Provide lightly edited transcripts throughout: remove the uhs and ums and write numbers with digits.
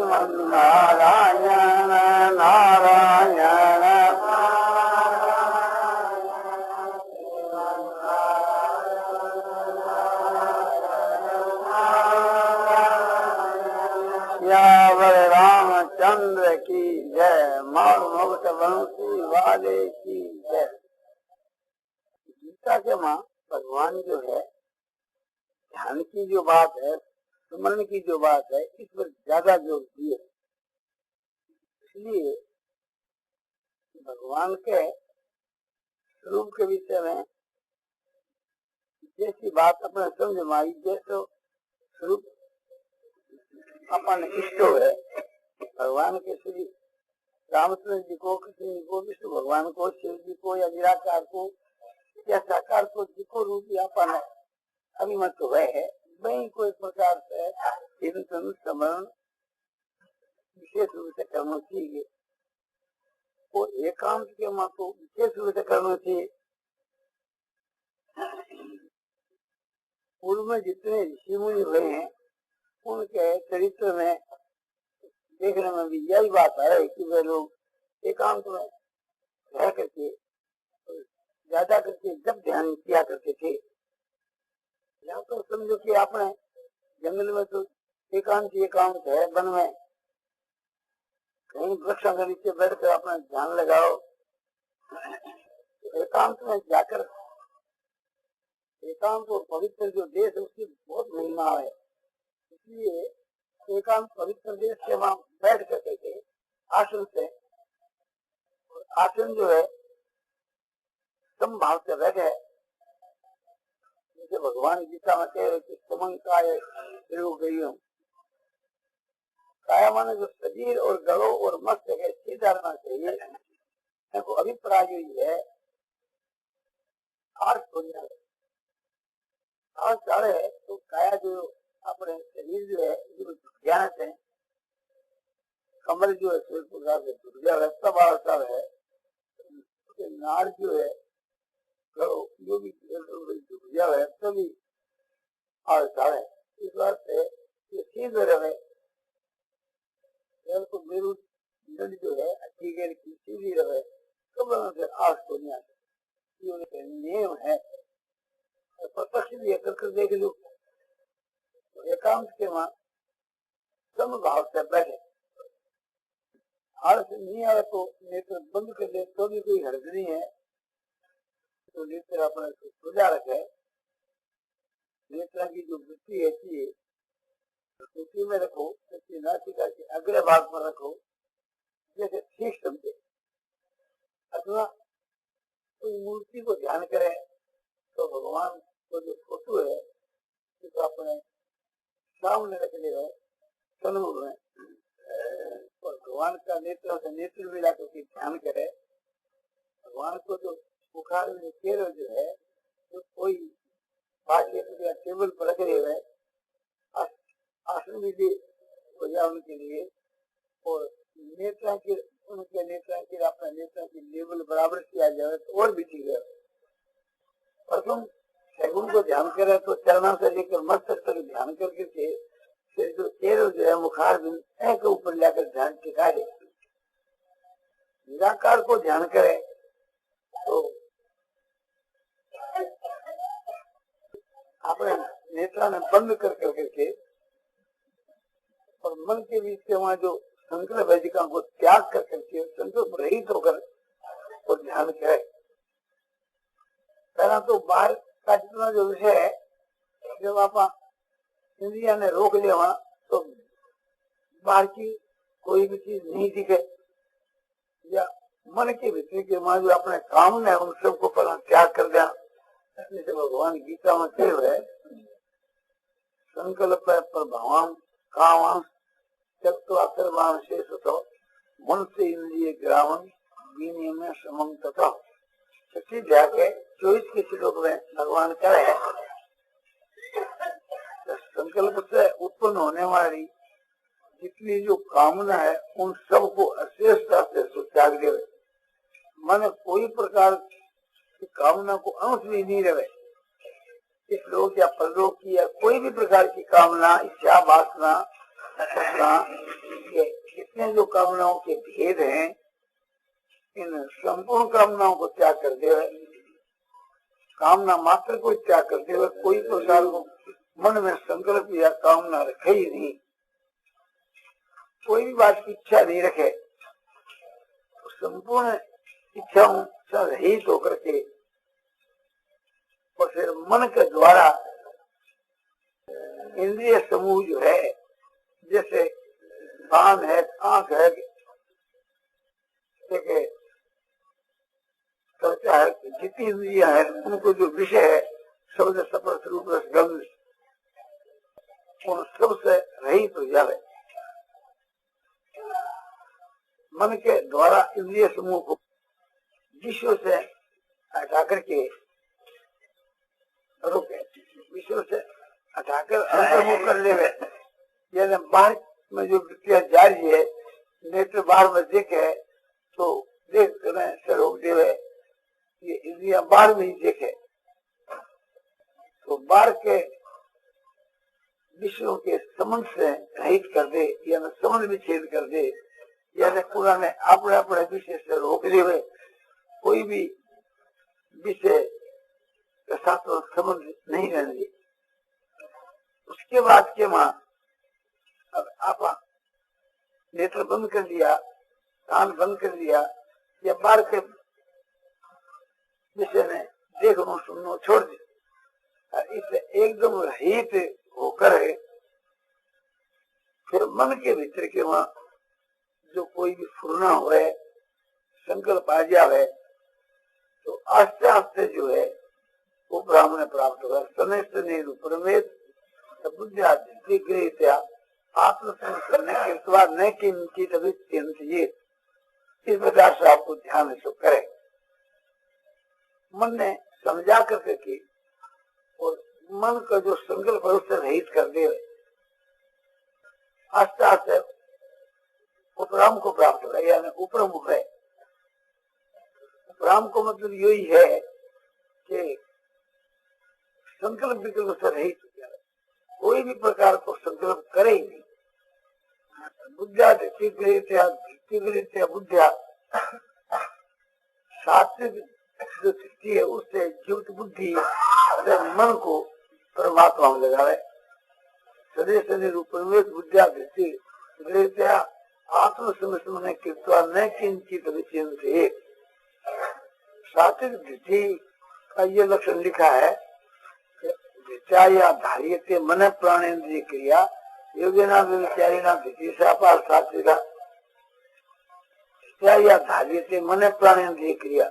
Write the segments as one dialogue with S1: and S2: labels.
S1: नारायण नारायण यावर रामचंद्र की जय। मौन मुक्त बंसी वाले की जय। गीता के माँ भगवान जो है ध्यान की जो बात है, स्मरण की जो बात है, इस पर ज्यादा जोर दिए। इसलिए भगवान के स्वरूप के विषय में जैसी बात अपने समझ में आई, जैसो स्वरूप अपन इष्ट है भगवान के श्री रामचंद्र जी को, कृष्ण जी को, विष्णु भगवान को, शिव जी को या निराकार को या साकार को, जिको रूप अपन अभिमत हुए है, वही कोई प्रकार से चिंतन स्मरण विशेष रूप से करना चाहिए। और एकांत के माँ को विशेष रूप से करना चाहिए। पूर्व में जितने ऋषि मुनि हुए हैं उनके चरित्र में देखने में भी यही बात है कि वे लोग एकांत में रह करके ज्यादा करके जब ध्यान किया करते थे। या तो समझो कि आपने जंगल में तो एकांत है, वन में कहीं वृक्ष के नीचे बैठकर अपना ध्यान लगाओ। एकांत में जाकर एकांत और पवित्र जो देश है उसकी बहुत महिमा है। इसलिए एकांत पवित्र देश के वहां बैठ करके थे आसन से, आसन जो है समभाव से बैठे, जैसे भगवान गीता में कह रहे कि समंकाय गई। काया माने जो शरीर और गलो और मस्तक है सीधा रहना चाहिए। देखो अभिप्राय जो है चाड़े है तो काया जो अपने शरीर जो है ध्यान से, कमर जो है सिर प्रकार से टूट जाए तब आवश्यक है, नाड़ जो है गलो जो भी टूट जाए तभी आवश्यक है। इस बात से सीधे रहे तो मेरू जो है अच्छी गेर की सीधी रहे तो आस को नहीं आती। नियम है प्रत्यक्ष भी कर देख लो। एकांत के वहां समभाव से बैठे, आलस नहीं आए तो नेत्र बंद कर दे तो भी कोई हर्ज नहीं है। तो नेत्र अपने सुझा रखे, नेत्र की जो वृत्ति ऐसी है सूची में रखो, नासिका के अग्र भाग पर रखो, जैसे ठीक समझे। अथवा कोई मूर्ति को ध्यान करे तो भगवान को जो फोटो है तो अपने सामने रख ले सन्मुख में, और भगवान का नेत्र से नेत्र मिला करके ध्यान करे। भगवान को जो बुखार में चेहरा जो है तो कोई टेबल पर रखे हुए आसन विधि हो जाए उनके लिए, और नेत्रा की उनके नेत्रा की अपने नेत्रा की लेवल बराबर किया जाए तो और भी ठीक है। और तुम सगुन को ध्यान करे तो चरणों से लेकर मस्तक तक ध्यान करके फिर जो चेहरा जो है मुखार बिंदु के ऊपर लेकर ध्यान टिका दे। निराकार को ध्यान करे तो अपने नेत्रा में बंद कर करके और मन के बीच के वहां जो संकल्प वैदिका को त्याग कर करके संकल्प रहित होकर और ध्यान करे। पहला तो बाहर का जितना जो विषय है जब आप इंद्रिया ने रोक लिया वहां तो बाहर की कोई भी चीज नहीं दिखे, या मन के भीतर के वहां जो अपने कामना है उन सबको पहला त्याग कर दिया। जैसे भगवान गीता में कहे हुए संकल्प प्रभावान कामान त्यक्त्वा सर्वान् शेषतो मन से इंद्रिय ग्रामन विनय में समम तथा। सच्ची जाके 24 के श्लोक में भगवान कह रहे संकल्प से उत्पन्न होने वाली जितनी जो कामना है उन सबको अशेषता से त्याग दे। मन कोई प्रकार की कामना को अंश भी नहीं रहे, इस लोक या परलोक की या कोई भी प्रकार की कामना, इच्छा, वासना, ये ये जो कामनाओं के भेद हैं, इन संपूर्ण कामनाओं को त्याग करते हुए, कामना मात्र को त्याग करते हुए कोई प्रकार को मन में संकल्प या कामना रखे ही नहीं, कोई भी बात की इच्छा नहीं रखे, तो संपूर्ण इच्छाओं से रहित होकर के और फिर मन के द्वारा इंद्रिय समूह जो है, जैसे कान है, आंख है, त्वचा है, जितनी इंद्रियां है, उनको जो विषय है शब्द स्पर्श रूप रस गंध, उन सब से रहित हो जावे। मन के द्वारा इंद्रिय समूह को विश्व से हटा करके रोके, विश्व से हटाकर अंतर्मुख कर लेवे। यानी बाहर में जो वृत्तियां जारी है, नेत्र बाहर में देखे तो देख से रोक देवे, ये इंद्रियां बाहर में ही देखे तो बाहर के विषयों के संबंध से रहित कर दे, यानी संबंध विच्छेद कर दे, यानी पुराने अपने अपने विषय से रोक देवे। कोई भी विषय के साथ संबंध नहीं रहने दे। उसके बाद के मां अब आप नेत्र बंद कर दिया, कान बंद कर दिया, या बाहर के विषय ने देखो सुनो छोड़ दिया, इससे एकदम रहित होकर फिर मन के भीतर के वहां जो कोई भी फुरना हुए, संकल्प आ जावे, तो आस्ते आस्ते जो है वो ब्राह्मण प्राप्त होगा। समय से रूपरमेद बुद्धिया आत्मसंकल्प न किंचित अभित्यंत, इस प्रकार से आपको ध्यान से करे। मन ने समझा करके की और मन का जो संकल्प है उससे रहित कर दे, आस्ते आस्ते उपराम को प्राप्त होगा, यानी उपरमुख है। उपराम को मतलब यही है कि संकल्प विकल्प से रहित हो जाए, कोई भी प्रकार को संकल्प करे ही नहीं। बुद्धिया बुद्धिया सात्विक जो स्थिति है उससे जीवित बुद्धि मन को परमात्मा में लगावे। सदैव रूप में बुद्धिया दृष्टि आत्मसमन कृत्वा न किंचित विचिंते। सात्विक दृष्टि का ये लक्षण लिखा है, धार्यते मन प्राणेन्द्रिय क्रिया योगिना विचारिणा दृष्टि से अपार सात्विका धार्यते मन प्राणेन्द्रिय क्रिया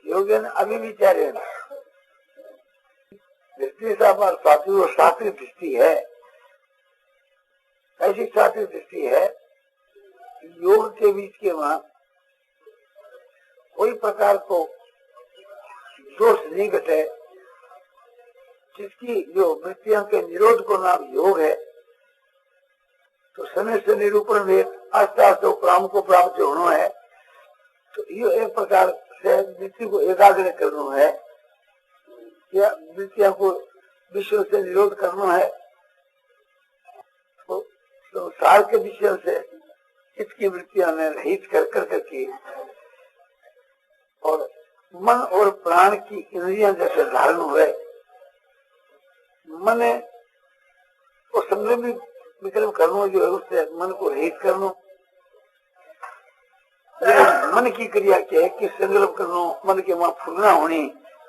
S1: योगिन अभिविचारेण दृष्टि से अपार सात्विक। सात्विक दृष्टि है, ऐसी सात्विक दृष्टि है योग के बीच के वहां कोई प्रकार को दोष नहीं घटे, जिसकी जो वृत्तियों के निरोध को नाम योग है। तो समय से निरूपण में आस्ते आस्ते उपराम को प्राप्त होना है, तो ये एक प्रकार से वृत्ति को एकाग्र करना है या वृत्तियों को विषयों से निरोध करना है। तो संसार के विषयों से इसकी वृत्तियां में रहित कर करके और मन और प्राण की इंद्रियां जैसे धारण हुए, मन को संग्रह विकल्प करना जो है उससे मन को रहित करना। मन की क्रिया क्या है कि संकल्प करना, मन के वहां फुरना होनी,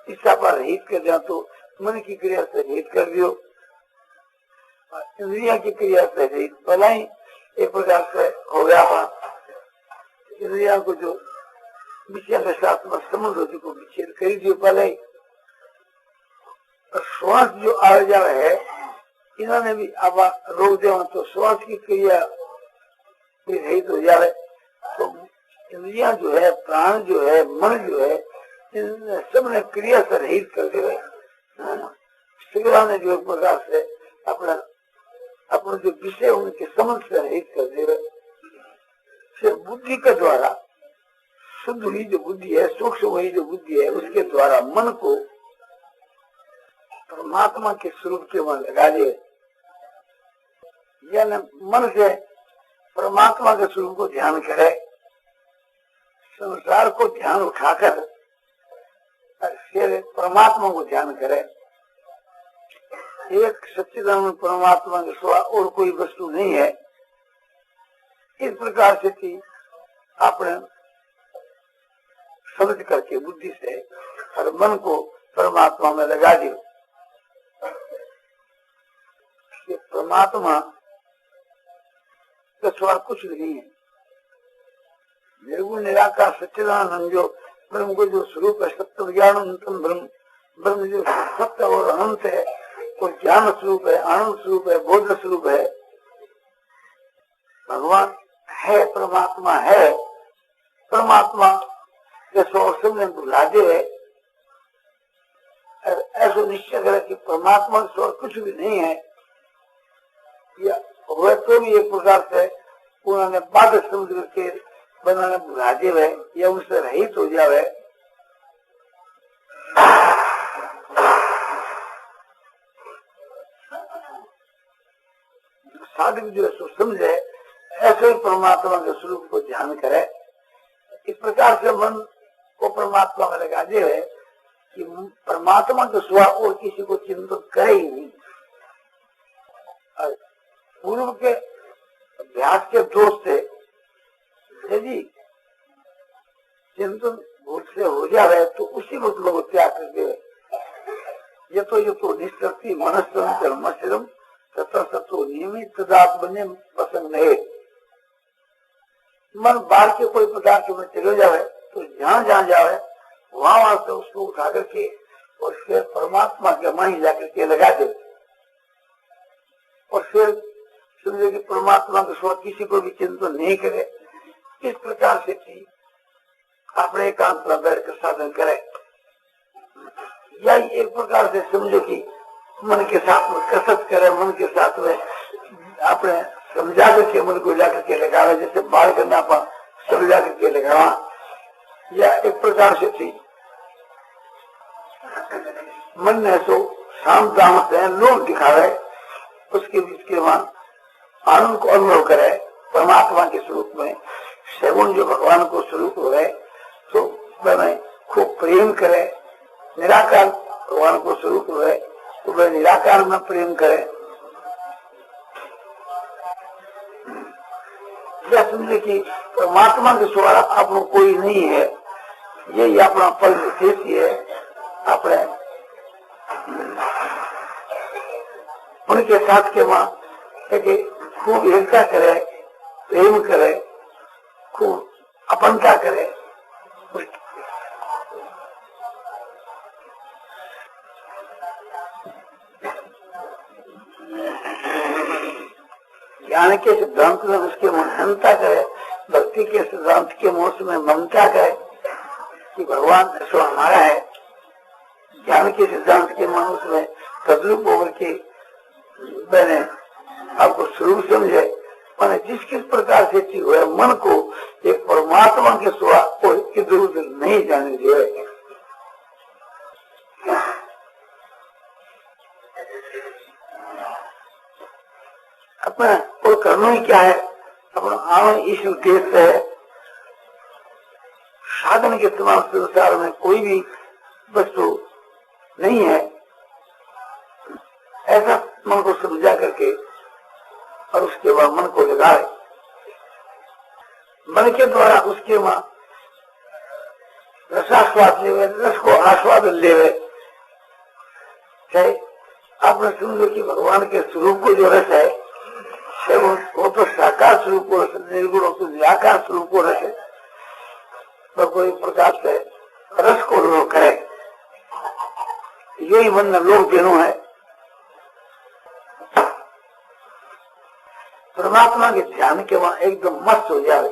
S1: इच्छा पर रहित कर दिया तो मन की क्रिया से रहित कर दियो, इंद्रिया की क्रिया से रहित पहला ही एक प्रकार से हो गया। इंद्रिया को जो विषय के साथ में संबंध होती को विच्छेद कर दियो पहले ही। और श्वास जो आ जाए है, इन्होंने भी अब रोक दिया तो श्वास की क्रिया भी रहित हो जाए। तो इंद्रिया जो है, प्राण जो है, मन जो है, इन सब ने क्रिया से रहित कर दिया। शिवरा ने जो एक प्रकार से अपना जो विषय उनके समझ से रहित कर दिया। फिर बुद्धि के द्वारा शुद्ध हुई जो बुद्धि है, सूक्ष्म हुई जो बुद्धि है, उसके द्वारा मन को परमात्मा के स्वरूप के वहां लगा दिए। यानी मन से परमात्मा के स्वरूप को ध्यान करे, संसार को ध्यान उठाकर फिर परमात्मा को ध्यान करे। एक सच्चिदानंद परमात्मा के सिवा और कोई वस्तु नहीं है। इस प्रकार से कि आपने समझ करके बुद्धि से और मन को परमात्मा में लगा दियो। ये परमात्मा का सिवा कुछ भी नहीं है। निर्गुण निराकार सच्चिदानंद जो ब्रह्म को जो स्वरूप है, सत्य ज्ञान अनंतम ब्रह्म, ब्रह्म जो सत्य और अनंत है और ज्ञान स्वरूप है, आनंद स्वरूप है, बोध स्वरूप है। भगवान है, परमात्मा है। परमात्मा के स्वरूप में भुला दे ऐसा निश्चय करे कि परमात्मा के स्वरूप कुछ भी नहीं है, या वह तो भी एक प्रकार से उन्होंने बाधक समझ करके बनाने भुला दे या उनसे रहित हो जावे। साधक जो है सो समझे, ऐसे ही परमात्मा के स्वरूप को ध्यान करे। इस प्रकार से मन को परमात्मा में लगा दे कि परमात्मा के सिवा और किसी को चिंतन करे ही नहीं। पूर्व के अभ्यास के दोष से यदि चिंतन भूल से हो जाए तो उसी वक्त लोग त्याग कर दे। ये तो निष्ठि मनस्म कर्मश्रम तथा सत्व नियमित बने पसंद है। मन बाहर के कोई पदार्थ में चले जाए तो जहाँ जहाँ जाए वहां से उसको उठा करके और फिर परमात्मा के माही जाकर के लगा दे और फिर समझे कि परमात्मा के सिवा किसी को भी चिंतन नहीं करे। इस प्रकार से अपने एकांत में बैठ कर साधन करे। या एक प्रकार से समझो कि मन के साथ में कसरत करे, मन के साथ में अपने समझा करके मन को ला करके लगावे, जैसे बाल करना पर समझा करके लगावा। या एक प्रकार से थी मन ने तो शाम दामत है लोग दिखावे, उसके बीच के बाद आनंद को अनुभव करे परमात्मा के स्वरूप में। सगुण जो भगवान को स्वरूप हो गए तो वह खूब प्रेम करे। निराकार भगवान को स्वरूप हो गए तो वह निराकार में प्रेम करे। या समझे कि परमात्मा के सिवा अपना कोई नहीं है, यही अपना फल विशेष है। अपने उनके साथ के माँ खूब एकता करे, प्रेम करे, खूब अपनता करे। ज्ञान के सिद्धांत में उसके महानता करे, भक्ति के सिद्धांत के मोह में ममता करे कि भगवान ऐसा हमारा है। ज्ञान के सिद्धांत के मनुष्य में तद्रूप होकर के मैंने आपको स्वरूप समझे। मैंने जिस किस प्रकार से चीज हुआ मन को एक परमात्मा के सिवा कोई इधर उधर नहीं जाने दिए। अपना और करना ही क्या है, अपना आनंद इस उद्देश्य है। साधन के तमाम संसार में कोई भी वस्तु नहीं है, ऐसा मन को समझा करके और उसके बाद मन को लगाए। मन के द्वारा उसके वहां रसास्वाद लेवे, रस को आस्वादन लेवे। चाहे आपने समझो कि भगवान के स्वरूप को जो रस है वो तो साकार स्वरूप को रस, निर्गुण हो तो निराकार स्वरूप को रस है। तो कोई प्रकार से रस को लोग करे, यही मन लोग देनो है। परमात्मा के ध्यान के वहां एकदम मस्त हो जाए,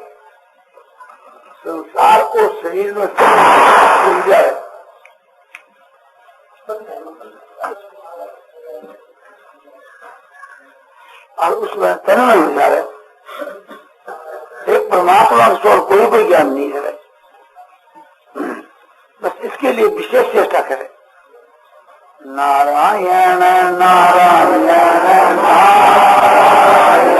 S1: संसार को शरीर में भूल जाए। और उसमें तन्मय हो जाए। एक परमात्मा का कोई ज्ञान नहीं है, बस इसके लिए विशेष चेष्टा करें। नारायण नारायण नारायण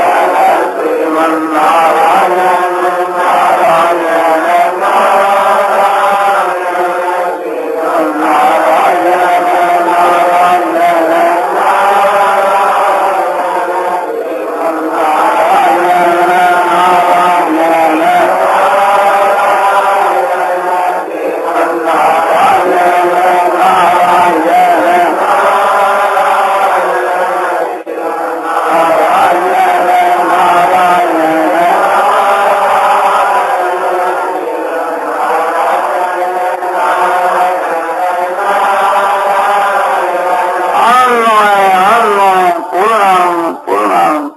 S1: पूर्णानंद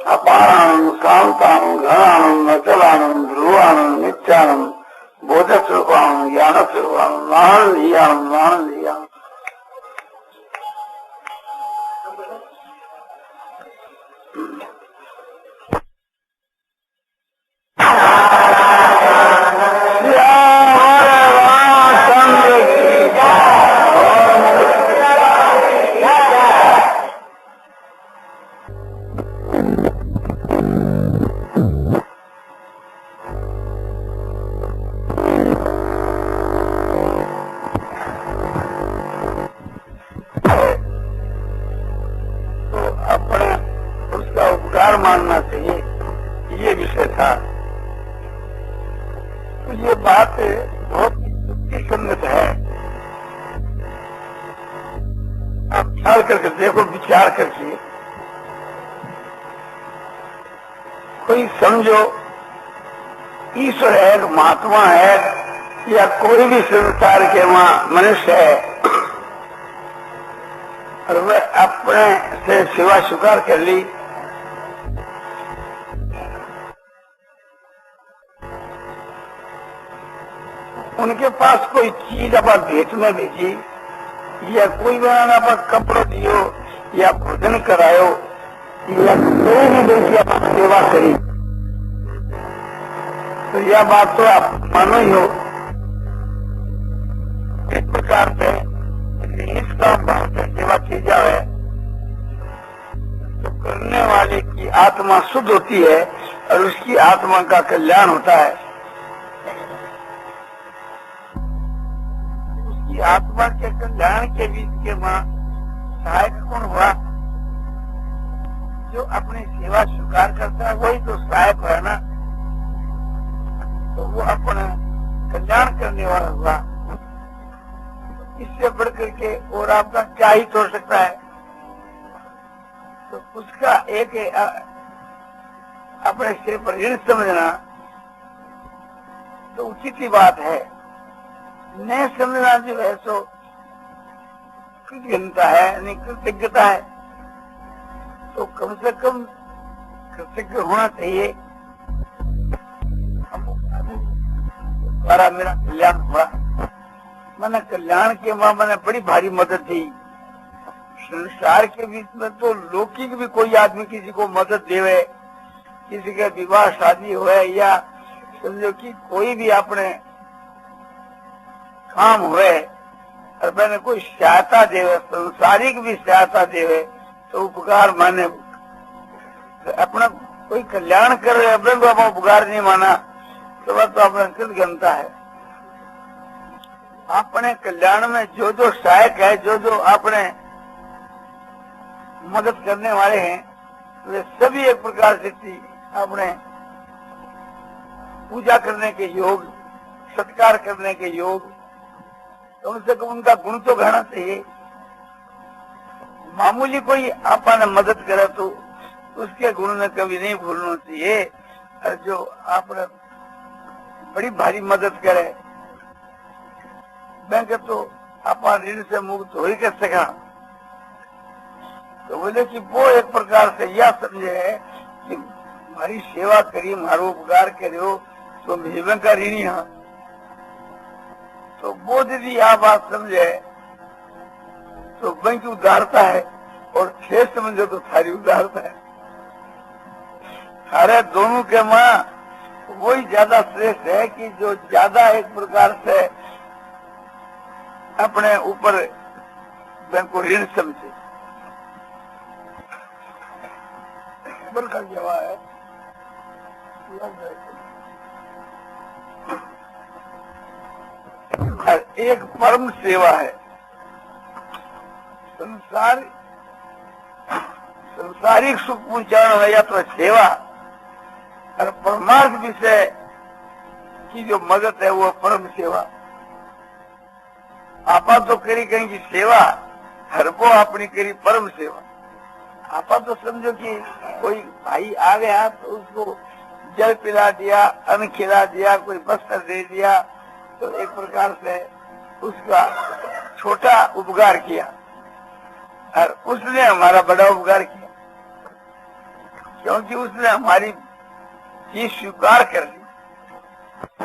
S1: अपारानंद शांतानंद घनानंद अचलानंद ध्रुवानंद नित्यानंद बोधक स्वरूपानंद ज्ञान स्वरूपानंद आनंद ही आनंद आनंद ही आनंद। मानना चाहिए, ये विषय था। तो ये बात बहुत युक्तिसंगत है। आप ख्याल करके देखो, विचार करके कोई समझो ईश्वर है, महात्मा है, या कोई भी संसार के मनुष्य है, और वह अपने से सेवा स्वीकार कर ली, उनके पास कोई चीज अपन भेंट में भेजी, या कोई बनाना पर कपड़े दियो, या भोजन करायो, या कोई भी देखिए अपन सेवा करी, तो यह बात तो आप मानो ही हो। इस प्रकार से इसका भाव से सेवा की जाए तो करने वाले की आत्मा शुद्ध होती है और उसकी आत्मा का कल्याण होता है। आत्मा के कल्याण के बीच के सहायक कौन हुआ? जो अपनी सेवा स्वीकार करता है वही तो सहायक है ना, तो वो अपना कल्याण करने वाला हुआ। इससे बढ़कर के और आपका क्या ही हो सकता है? तो उसका एक अपने सिर पर ऋण समझना तो उचित ही बात है। नहीं समझना जो है सो कृतज्ञता है, नहीं कृतज्ञता है, तो कम से कम कृतज्ञ होना चाहिए। द्वारा मेरा कल्याण हुआ, मैंने कल्याण के मां मैंने बड़ी भारी मदद दी। संसार के बीच में तो लौकिक भी कोई आदमी किसी को मदद देवे, किसी के विवाह शादी हुए, या समझो कि कोई भी अपने काम हुए और मैंने कोई सहायता देवे, संसारिक भी सहायता देवे, तो उपकार माने। अपना कोई कल्याण कर रहे अपने को अपना उपकार नहीं माना तो वह तो अपना कृतज्ञता है। अपने कल्याण में जो जो सहायक है, जो जो अपने मदद करने वाले हैं, वे सभी एक प्रकार से अपने पूजा करने के योग, सत्कार करने के योग, कम से कम उनका गुण तो कहना चाहिए। मामूली कोई आपने मदद करे तो उसके गुण में कभी नहीं भूलना चाहिए। और जो आपने बड़ी भारी मदद करे, बैंक तो अपना ऋण से मुक्त हो ही कर सका, तो बोले कि वो एक प्रकार से यह समझे कि हमारी सेवा करी, हमारो उपकार करो तो जीवन का ऋणी है। तो वो यदि यह बात समझे तो बैंक उदारता है, और छह समझो तो सारी उदारता है। अरे दोनों के मां वही ज्यादा श्रेष्ठ है कि जो ज्यादा एक प्रकार से अपने ऊपर बैंक को ऋण समझे। बरखा जवा है और एक परम सेवा है। संसारिक सुख पहुंचाना या तो सेवा, और परमार्थ विषय की जो मदद है वो परम सेवा। आपा तो करी कहीं की सेवा, हर को अपनी करी परम सेवा। आपा तो समझो कि कोई भाई आ गया तो उसको जल पिला दिया, अन्न खिला दिया, कोई वस्त्र दे दिया, तो एक प्रकार से उसका छोटा उपकार किया और उसने हमारा बड़ा उपकार किया। क्योंकि उसने हमारी चीज स्वीकार कर ली,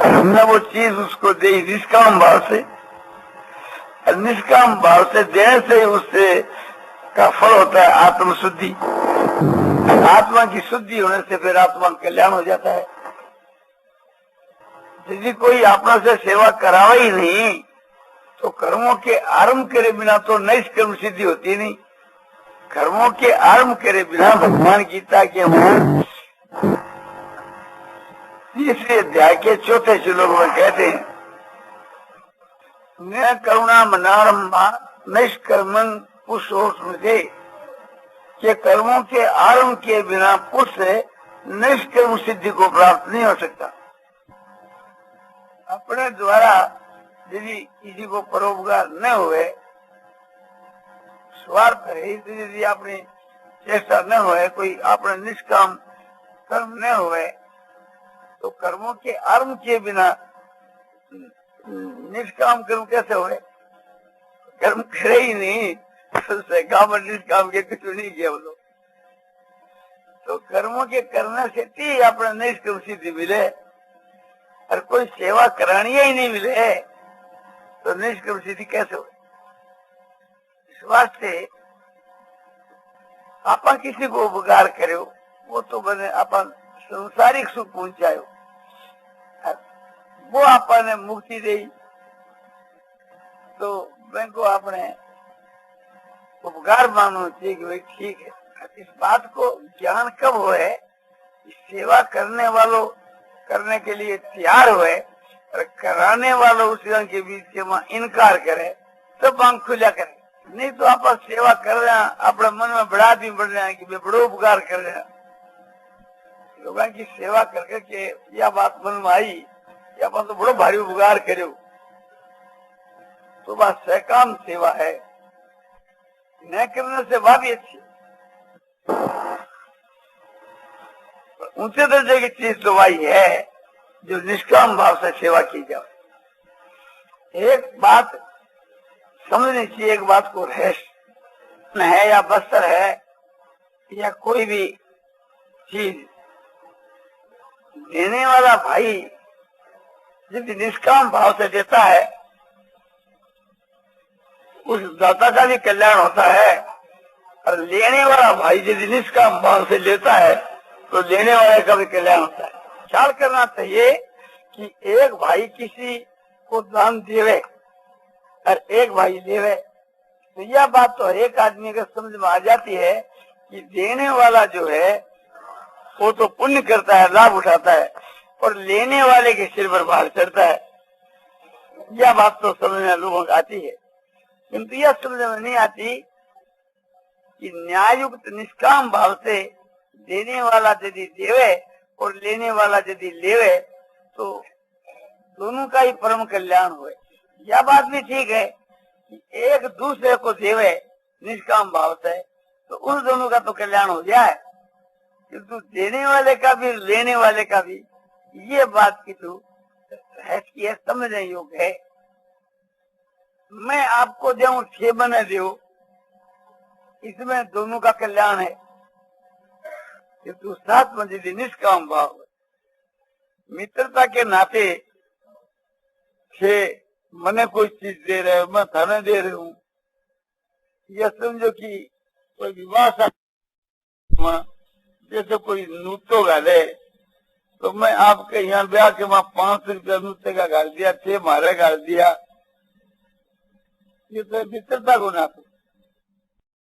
S1: हमने वो चीज उसको दी निष्काम भाव से। निष्काम भाव से देने से उससे का फल होता है आत्म शुद्धि। आत्मा की शुद्धि होने से फिर आत्मा का कल्याण हो जाता है। यदि कोई अपना से सेवा करावा ही नहीं तो कर्मों के आरंभ करे बिना तो निष्कर्म सिद्धि होती नहीं। कर्मों के आरंभ करे बिना भगवान गीता के तीसरे अध्याय के चौथे श्लोक में कहते हैं, न करुणा मनारंभा निष्कर्मन पुरुषो स्मृते, कि कर्मों के आरंभ के बिना पुरुष से निष्कर्म सिद्धि को प्राप्त नहीं हो सकता। अपने द्वारा यदि किसी को परोपकार न हुए, स्वार्थ रहित यदि अपनी चेष्टा न हुए, कोई अपने निष्काम कर्म न हुए, तो कर्मों के आरंभ के बिना निष्काम कर्म कैसे हुए? कर्म करे ही नहीं, काम निष्काम के कुछ नहीं किया वो लोग। तो कर्मों के करने से ही अपने निष्काम सिद्धि मिले, और कोई सेवा करानी ही नहीं मिले तो निष्काम सिद्धि कैसे हुए? इस वास्ते आप किसी को उपकार करो, वो तो बने अपन संसारिक सुख पहुंचायो, वो आपने मुक्ति दी, तो मैं को आपने उपकार मानो चाहिए कि भाई ठीक है। इस बात को ज्ञान कब हुए? सेवा करने वालों करने के लिए तैयार हुए और कराने वालों उस के बीच के इनकार करे, तब आंख खुला करे। नहीं तो आप सेवा कर रहे हैं, अपने मन में बढ़ा भी बढ़ रहे हैं कि वे बड़ो उपकार कर रहे हैं। लोगों की सेवा करके के यह बात मन में आई कि अपन तो बड़ो भारी उपकार करो, तो बात सकाम सेवा है, न करने से बात ही अच्छी। ऊंचे दर्जे की चीज तो वही है जो निष्काम भाव से सेवा की जाए। एक बात समझनी चाहिए, एक बात को रहस्य है या बस्तर है या कोई भी चीज, देने वाला भाई यदि निष्काम भाव से देता है, उस दाता का भी कल्याण होता है, और लेने वाला भाई यदि निष्काम भाव से लेता है तो लेने वाले का भी कल्याण होता है। ख्याल करना चाहिए कि एक भाई किसी को दान देवे और एक भाई लेवे, तो यह बात तो एक आदमी के समझ में आ जाती है कि देने वाला जो है वो तो पुण्य करता है, लाभ उठाता है, और लेने वाले के सिर पर भार चढ़ता है। यह बात तो समझ में लोगों को आती है, किंतु यह समझ में नहीं आती कि न्यायुक्त निष्काम भाव से देने वाला यदि देवे और लेने वाला यदि लेवे तो दोनों का ही परम कल्याण हुए। यह बात भी ठीक है कि एक दूसरे को देवे निष्काम भाव से तो उन दोनों का तो कल्याण हो जाए, किंतु देने वाले का भी लेने वाले का भी, ये बात की तो है समझने योग्य है। मैं आपको दूं 6 महीने दो, इसमें दोनों का कल्याण है, किंतु साथ में यदि निष्काम भाव मित्रता के नाते छे मने कोई चीज दे रहे हो, मैं थाने दे रही हूँ, यह समझो कि कोई विवाह जैसे कोई नृत्य गाले तो मैं आपके यहाँ ब्याह के वहां 500 रुपया नृत्य का गाल दिया, 6 मारे गाल दिया, ये तो मित्रता को नाते।